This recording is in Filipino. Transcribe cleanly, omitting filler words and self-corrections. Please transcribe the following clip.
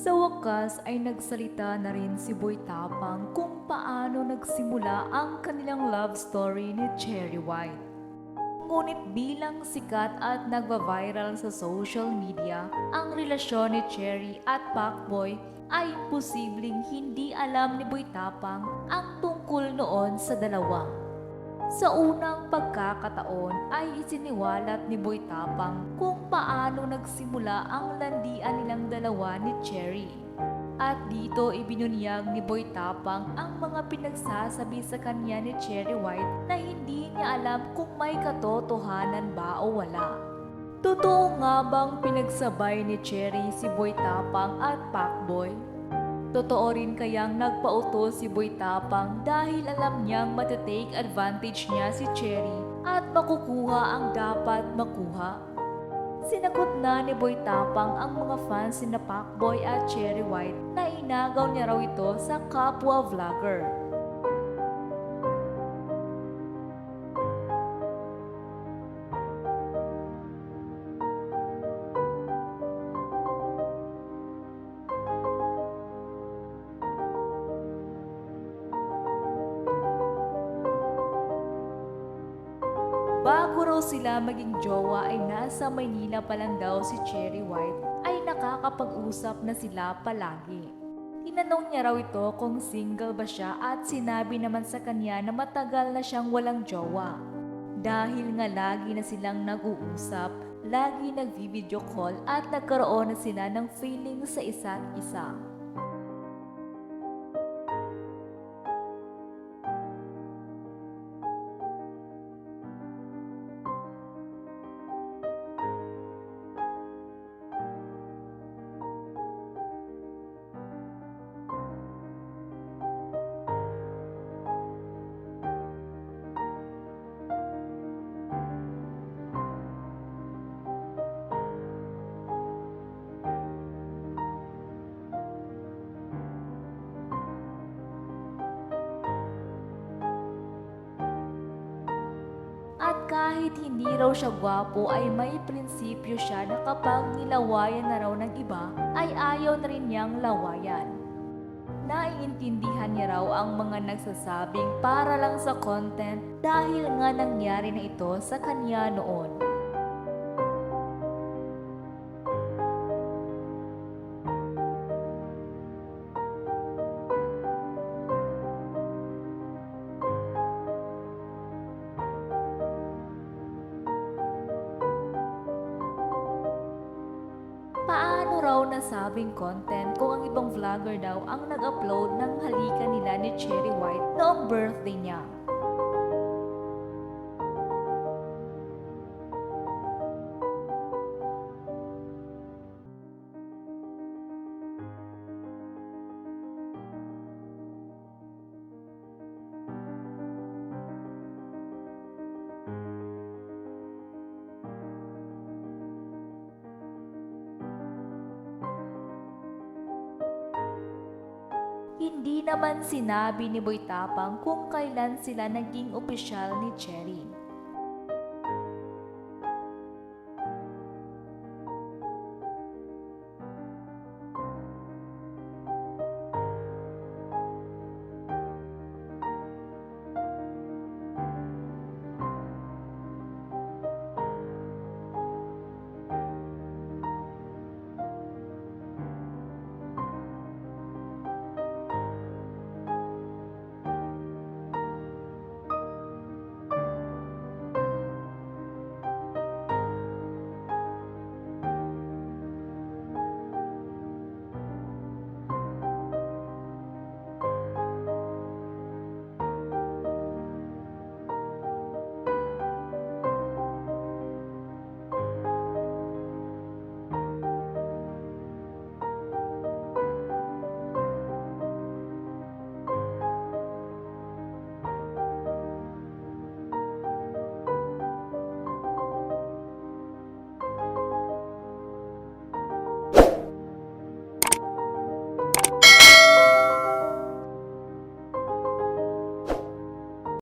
Sa wakas ay nagsalita na rin si Boy Tapang kung paano nagsimula ang kanilang love story ni Cherry White. Ngunit bilang sikat at nagva-viral sa social media, ang relasyon ni Cherry at Pacboy ay imposibleng hindi alam ni Boy Tapang ang tungkol noon sa dalawa. Sa unang pagkakataon ay isiniwalat ni Boy Tapang kung paano nagsimula ang landian nilang dalawa ni Cherry. At dito ibinunyag ni Boy Tapang ang mga pinagsasabi sa kanya ni Cherry White na hindi niya alam kung may katotohanan ba o wala. Totoo nga bang pinagsabay ni Cherry si Boy Tapang at Pacboy? Totoo rin kayang nagpautos si Boy Tapang dahil alam niyang matitake advantage niya si Cherry at makukuha ang dapat makuha? Sinagot na ni Boy Tapang ang mga fans ni Pacboy at Cherry White na inagaw niya raw ito sa kapwa vlogger. Bago raw sila maging jowa ay nasa Maynila pa lang daw si Cherry White ay nakakapag-usap na sila palagi. Tinanong niya raw ito kung single ba siya at sinabi naman sa kanya na matagal na siyang walang jowa. Dahil nga lagi na silang nag-uusap, lagi nag-video call at nagkaroon na sila ng feeling sa isa't isa. At kahit hindi raw siya gwapo ay may prinsipyo siya na kapag nilawayan na raw ng iba ay ayaw na rin niyang lawayan. Naiintindihan niya raw ang mga nagsasabing para lang sa content dahil nga nangyari na ito sa kanya noon. Paano raw nasabing content kung ang ibang vlogger daw ang nag-upload ng halikan nila ni Cherry White noong birthday niya? Hindi naman sinabi ni Boy Tapang kung kailan sila naging opisyal ni Cherry.